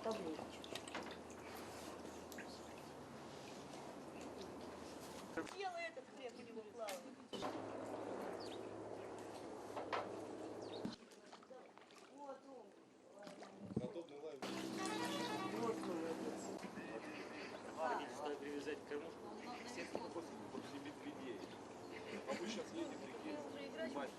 таблеточку. Ела этот хлеб, у него плавает. Вот он. Подобный лайв. Вот молодец. Стоит привязать к кормушку. Всех после медведей. Бабу сейчас едет, прикинь. Уже играть? Мать.